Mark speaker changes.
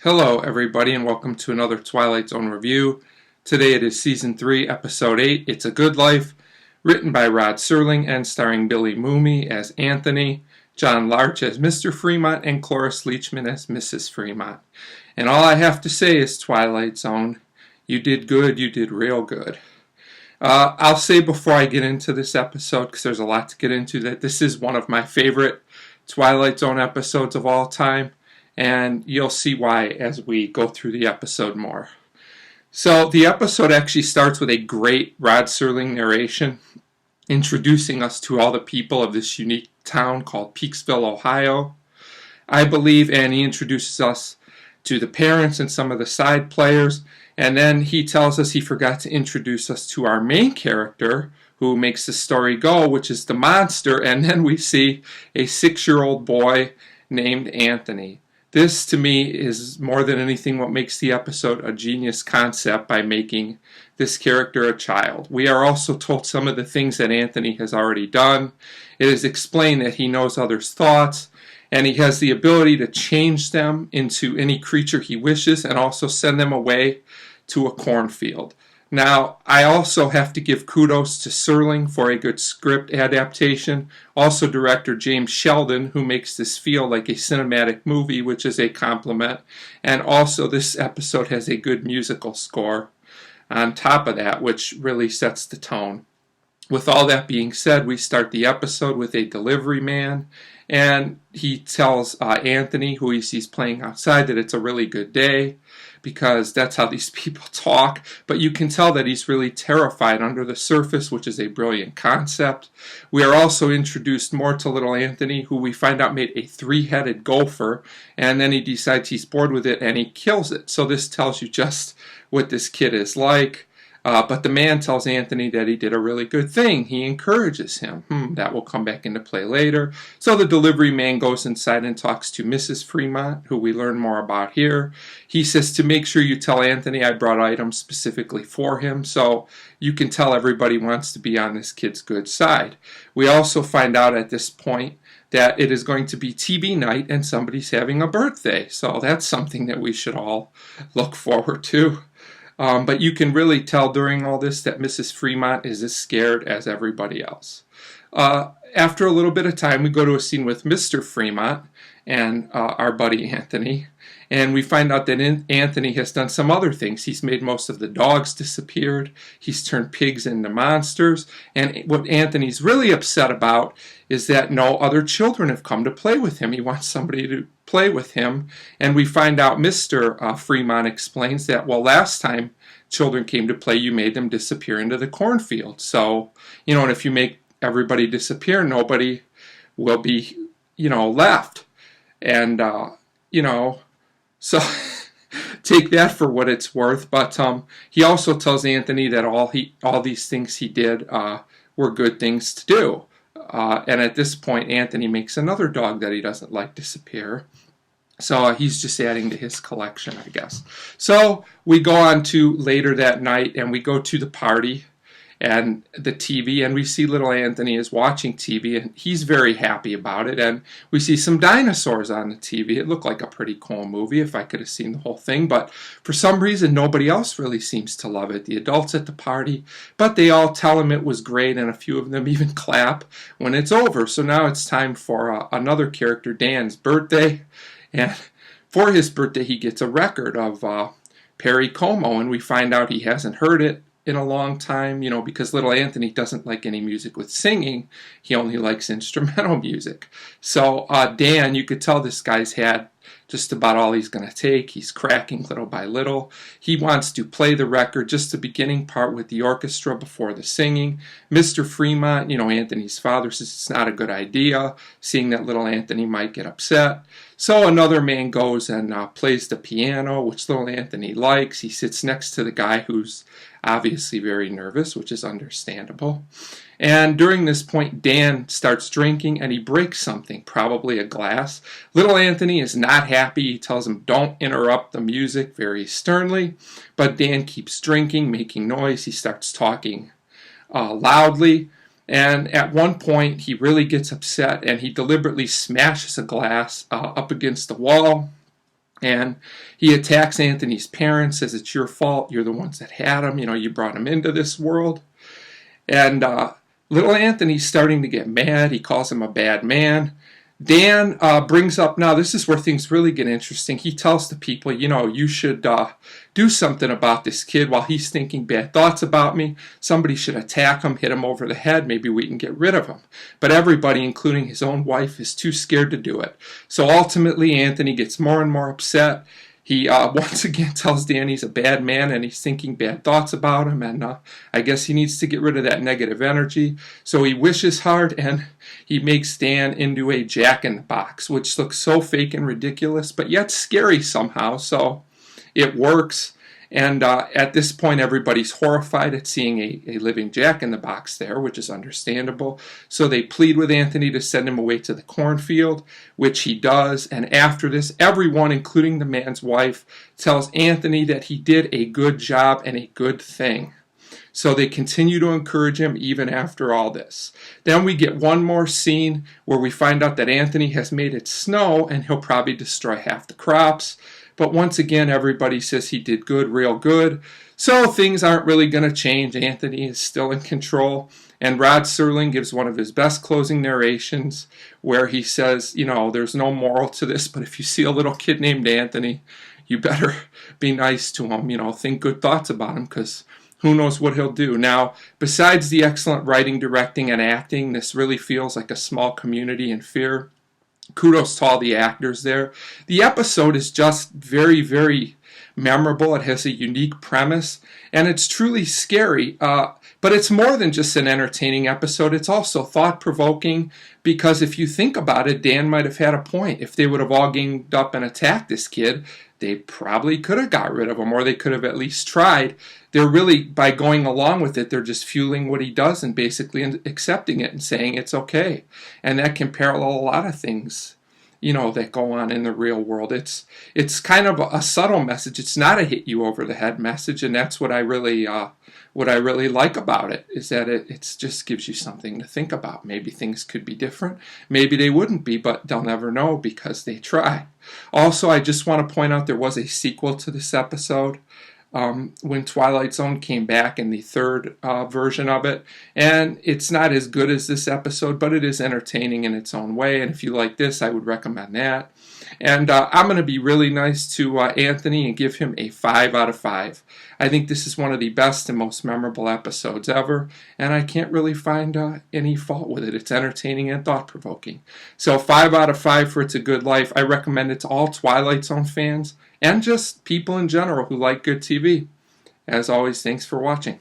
Speaker 1: Hello, everybody, and welcome to another Twilight Zone review. Today it is Season 3, Episode 8, It's a Good Life, written by Rod Serling and starring Billy Mooney as Anthony, John Larch as Mr. Fremont, and Cloris Leachman as Mrs. Fremont. And all I have to say is, Twilight Zone, you did good, you did real good. I'll say before I get into this episode, because there's a lot to get into, that this is one of my favorite Twilight Zone episodes of all time. And you'll see why as we go through the episode more. So the episode actually starts with a great Rod Serling narration introducing us to all the people of this unique town called Peaksville, Ohio. I believe, and he introduces us to the parents and some of the side players, and then he tells us he forgot to introduce us to our main character who makes the story go, which is the monster, and then we see a 6-year-old boy named Anthony. This, to me, is more than anything what makes the episode a genius concept by making this character a child. We are also told some of the things that Anthony has already done. It is explained that he knows others' thoughts, and he has the ability to change them into any creature he wishes and also send them away to a cornfield. Now, I also have to give kudos to Serling for a good script adaptation. Also, director James Sheldon, who makes this feel like a cinematic movie, which is a compliment. And also, this episode has a good musical score on top of that, which really sets the tone. With all that being said, we start the episode with a delivery man, and he tells Anthony, who he sees playing outside, that it's a really good day, because that's how these people talk. But you can tell that he's really terrified under the surface, which is a brilliant concept. We are also introduced more to little Anthony, who we find out made a 3-headed gopher, and then he decides he's bored with it and he kills it. So this tells you just what this kid is like. But the man tells Anthony that he did a really good thing. He encourages him. That will come back into play later. So the delivery man goes inside and talks to Mrs. Fremont, who we learn more about here. He says to make sure you tell Anthony I brought items specifically for him, so you can tell everybody wants to be on this kid's good side. We also find out at this point that it is going to be TV night and somebody's having a birthday. So that's something that we should all look forward to. But you can really tell during all this that Mrs. Fremont is as scared as everybody else. After a little bit of time, we go to a scene with Mr. Fremont and our buddy Anthony, and we find out that Anthony has done some other things. He's made most of the dogs disappeared. He's turned pigs into monsters. And what Anthony's really upset about is that no other children have come to play with him. He wants somebody to play with him. And we find out Mr. Fremont explains that, well, last time children came to play, you made them disappear into the cornfield. So, and if you make everybody disappear, nobody will be, left. And, so take that for what it's worth. But he also tells Anthony that all these things he did were good things to do. And at this point, Anthony makes another dog that he doesn't like disappear. So he's just adding to his collection, I guess. So we go on to later that night, and we go to the party and the TV, and we see little Anthony is watching TV, and he's very happy about it. And we see some dinosaurs on the TV. It looked like a pretty cool movie if I could have seen the whole thing, but for some reason nobody else really seems to love it. The adults at the party, but they all tell him it was great, and a few of them even clap when it's over. So now it's time for another character, Dan's birthday, and for his birthday he gets a record of Perry Como, and we find out he hasn't heard it in a long time, because little Anthony doesn't like any music with singing. He only likes instrumental music. So Dan, you could tell this guy's had just about all he's going to take. He's cracking little by little. He wants to play the record, just the beginning part with the orchestra before the singing. Mr. Fremont, Anthony's father, says it's not a good idea, seeing that little Anthony might get upset. So another man goes and plays the piano, which little Anthony likes. He sits next to the guy who's obviously very nervous, which is understandable. And during this point, Dan starts drinking and he breaks something, probably a glass. Little Anthony is not happy. He tells him, don't interrupt the music, very sternly. But Dan keeps drinking, making noise. He starts talking loudly. And at one point, he really gets upset and he deliberately smashes a glass up against the wall. And he attacks Anthony's parents, says it's your fault. You're the ones that had him. You brought him into this world. And little Anthony's starting to get mad. He calls him a bad man. Dan brings up, now this is where things really get interesting. He tells the people, you should do something about this kid while he's thinking bad thoughts about me. Somebody should attack him, hit him over the head. Maybe we can get rid of him. But everybody, including his own wife, is too scared to do it. So ultimately, Anthony gets more and more upset. He once again tells Dan he's a bad man and he's thinking bad thoughts about him, and I guess he needs to get rid of that negative energy. So he wishes hard and he makes Dan into a jack-in-the-box, which looks so fake and ridiculous, but yet scary somehow. So it works. And at this point, everybody's horrified at seeing a living jack-in-the-box there, which is understandable. So they plead with Anthony to send him away to the cornfield, which he does. And after this, everyone, including the man's wife, tells Anthony that he did a good job and a good thing. So they continue to encourage him even after all this. Then we get one more scene where we find out that Anthony has made it snow and he'll probably destroy half the crops. But once again, everybody says he did good, real good. So things aren't really going to change. Anthony is still in control. And Rod Serling gives one of his best closing narrations where he says, there's no moral to this, but if you see a little kid named Anthony, you better be nice to him. Think good thoughts about him, because who knows what he'll do. Now, besides the excellent writing, directing, and acting, this really feels like a small community in fear. Kudos to all the actors there. The episode is just very, very memorable. It has a unique premise, and it's truly scary. But it's more than just an entertaining episode. It's also thought-provoking, because if you think about it, Dan might have had a point. If they would have all ganged up and attacked this kid, they probably could have got rid of him, or they could have at least tried. They're really, by going along with it, they're just fueling what he does and basically accepting it and saying it's okay. And that can parallel a lot of things, that go on in the real world. It's kind of a subtle message. It's not a hit you over the head message, and that's what I really like about it, is that it just gives you something to think about. Maybe things could be different. Maybe they wouldn't be, but they'll never know because they try. Also, I just want to point out there was a sequel to this episode. When Twilight Zone came back in the third version of it, and it's not as good as this episode, but it is entertaining in its own way, and if you like this, I would recommend that. And I'm going to be really nice to Anthony and give him a 5 out of 5. I think this is one of the best and most memorable episodes ever, and I can't really find any fault with it. It's entertaining and thought-provoking. So 5 out of 5 for It's a Good Life. I recommend it to all Twilight Zone fans and just people in general who like good TV. As always, thanks for watching.